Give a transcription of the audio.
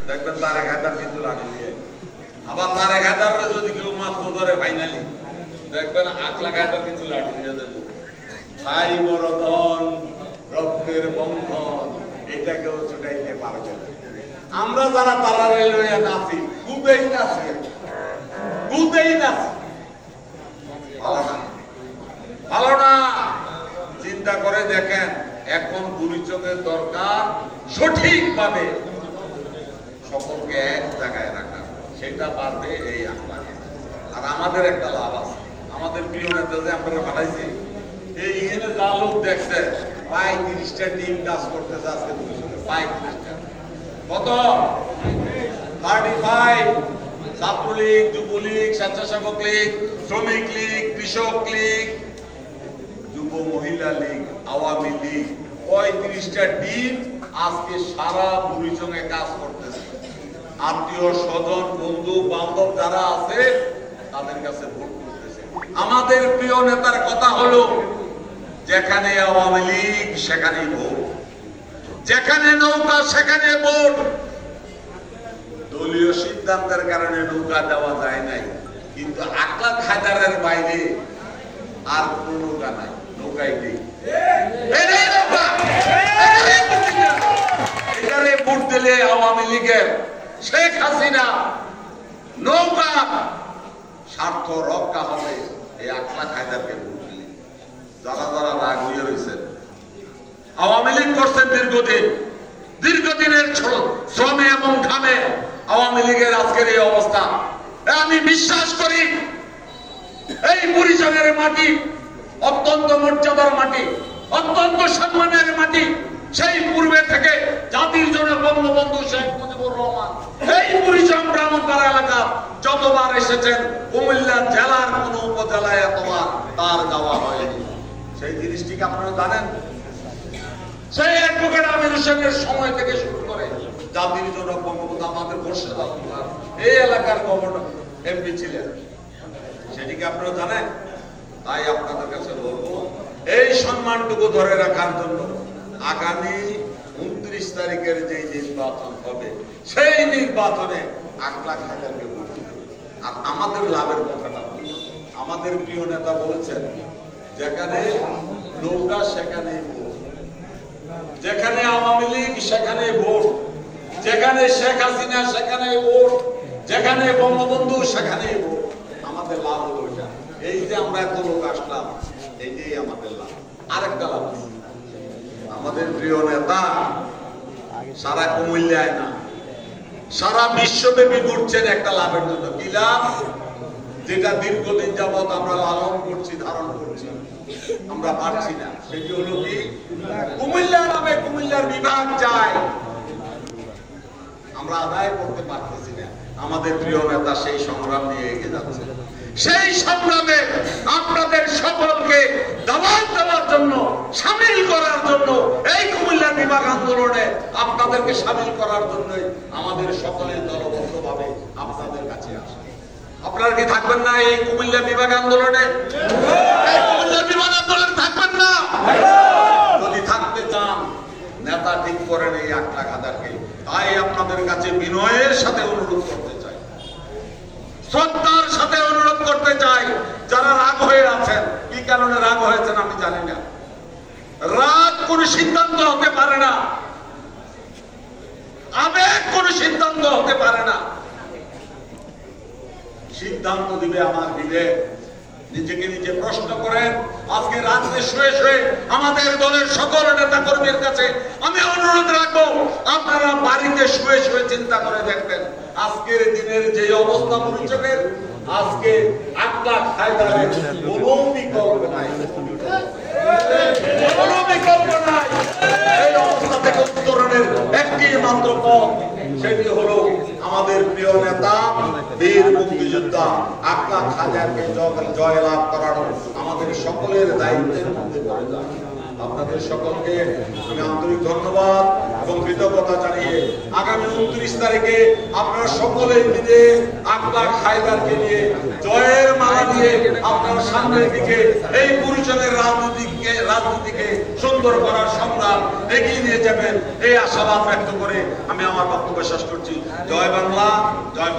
দেখবেন তারেক হায়দার কিন্তু লাঠি দিয়ে, আবার তারেক হায়দার যদি কেউ মাত্র ধরে ফাইনালি দেখবেন আকলা হায়দার কিন্তু লাঠি দিয়ে দেবো। ভাই বড় ধন, রক্তের বন্ধন, এটা কেউ ছুটাইতে পারবে না। আমরা যারা তারা রেলওয়ে নাচি, খুবই নাচি, খুবই নাচি, ভালো না, ভালো না। চিন্তা করে দেখেন, এখন গুলিচোখের দরকার সঠিকভাবে সকলকে এক জায়গায় রাখা, সেটা পারবে এই আকলা। আর আমাদের একটা লাভ আছে, আমাদের প্রিয় নেতা যে আমরা পাঠাইছি, এই এখানে যা লোক দেখছে, ৩৫টা টিম কাজ করতেছে আজকে গুলিচোখে, ৩৫টা। কত? 35। ছাত্রলীগ, যুবলীগ, স্বেচ্ছাসেবক লীগ, শ্রমিক লীগ, কৃষক লীগ, যুব মহিলা লীগ, আওয়ামী লীগ, ৩৫টা টিম আজকে সারা বুড়িচঙ্গে কাজ করতেছে। আত্মীয় স্বজন, বন্ধু বান্ধব যারা আছে তাদের কাছে ভোট করতেছে। আমাদের প্রিয় নেতার কথা হলো, যেখানে আওয়ামী লীগ সেখানে ভোট, যেখানে নৌকা সেখানে ভোট। দলীয় সিদ্ধান্তের কারণে নৌকা দেওয়া যায় নাই, কিন্তু আকলা হায়দারের বাইরে আর কোন নৌকা নাই, নৌকাই নেই। এখানে ভোট দিলে আওয়ামী লীগের শেখ হাসিনা নৌকা স্বার্থ রক্ষা হবে, এই আকলা হায়দারকে ভোট দিলে। যারা যারা রাগ হয়ে রয়েছেন, আওয়ামী লীগ করছেন দীর্ঘদিনের শ্রমে এবং ঘামে আওয়ামী লীগের আজকের এই অবস্থা। আমি বিশ্বাস করি এই বুড়িচঙ্গের মাটি অত্যন্ত মর্যাদার মাটি, অত্যন্ত সম্মানের মাটি। সেই পূর্বে থেকে জাতির জনক বঙ্গবন্ধু শেখ মুজিবুর রহমান এই বুড়িচং ব্রাহ্মণপাড়া এলাকা যতবার এসেছেন, কুমিল্লা জেলার কোন উপজেলায় এতবার তার যাওয়া হয়নি। সেই জিনিসটিকে আপনারা জানেন। সেই অ্যাডভোকেট আমির হোসেনের সময় থেকে শুরু করে জাতির জনক বঙ্গবন্ধু আমাদের মোর্শেদ আব্দুল্লাহ এই এলাকার গভর্নর এমপি ছিলেন, সেটিকে আপনারা জানেন। তাই আপনাদের কাছে বলবো, এই সম্মানটুকু ধরে রাখার জন্য আগামী 29 তারিখের যে নির্বাচন হবে, সেই নির্বাচনে আকলা হায়দারকে ভোট দিবেন। আর আমাদের লাভের কথাটা, আমাদের প্রিয় নেতা বলেছেন, যেখানে নৌকা সেখানে ভোট, যেখানে আওয়ামী লীগ সেখানে ভোট, যেখানে শেখ হাসিনা সেখানে ভোট, যেখানে বঙ্গবন্ধু সেখানে ভোট। আমাদের লাভ হলো এটা। এই যে আমরা এত লোক আসলাম, এইটাই আমাদের লাভ। আরেকটা লাভ, আমাদের প্রিয় নেতা সারা কুমিল্লায় না, সারা বিশ্বব্যাপী ঘুরছেন একটা লাভের জন্য। কি লাভ? যেটা দীর্ঘদিন যাবৎ আমরা লালন করছি, ধারণ করছি, আমরা পারছি না। সেটি হলো কি? কুমিল্লার নামে কুমিল্লার বিভাগ চাই, আমরা আদায় করতে পারতেছি না। আমাদের প্রিয় নেতা সেই সংগ্রাম নিয়ে এগিয়ে যাচ্ছে। সেই সংগ্রামে আপনাদের সকলকে দাওয়াত দেওয়ার জন্য, সামিল করার জন্য, এই কুমিল্লা বিভাগ আন্দোলনে আপনাদেরকে সামিল করার জন্যই আমাদের সকলের দলবদ্ধভাবে আপনাদের কাছে আসে। আপনারা কি থাকবেন না এই কুমিল্লা বিভাগ আন্দোলনে? এই কুমিল্লা বিভাগ আন্দোলনে থাকবেন না? যদি থাকতে চান, নেতা ঠিক করেন এই আকলা হায়দারকে। তাই আপনাদের কাছে বিনয়ের সাথে অনুরোধ করতে চাই, শ্রদ্ধার সাথে অনুরোধ করতে চাই, যারা রাগ হয়ে আছেন, কি কারণে রাগ হয়েছেন আমি জানি না। রাগ কোন সিদ্ধান্ত হতে পারে না, আবেগ কোন সিদ্ধান্ত হতে পারে না। সিদ্ধান্ত দিবে আমার বিবেক। নিজেকে নিজে প্রশ্ন করেন। আজকে রাত্রে শুয়ে শুয়ে আমাদের দলের সকল নেতা কর্মীর কাছে আমি অনুরোধ রাখবো, আপনারা বাড়িতে শুয়ে শুয়ে চিন্তা করে দেখবেন আজকের দিনের যে অবস্থা বুড়িচংয়ের, আজকে আকলা হায়দারের কোনো বিকল্প নাই, কোনো বিকল্প নাই। এই অবস্থা থেকে উত্তরণের একটি মাত্র পথ, সেটি হলো আমাদের প্রিয় নেতা বীর মুক্তিযোদ্ধা আকলা হায়দারকে জয়লাভ করানো আমাদের সকলের দায়িত্বের মধ্যে পড়ে যায়। আপনাদের সকলকে আমি আন্তরিক ধন্যবাদ এবং কৃতজ্ঞতা জানিয়ে আগামী 29 তারিখে আপনারা সকলে মিলে আকলাক হায়দারকে নিয়ে জয়ের মালা নিয়ে আপনারা সামনের দিকে এই পরিচয়ের রাজনীতিকে সুন্দর করার সংগ্রাম এগিয়ে নিয়ে যাবেন এই আশাবাদ ব্যক্ত করে আমি আমার বক্তব্য শেষ করছি। জয় বাংলা, জয়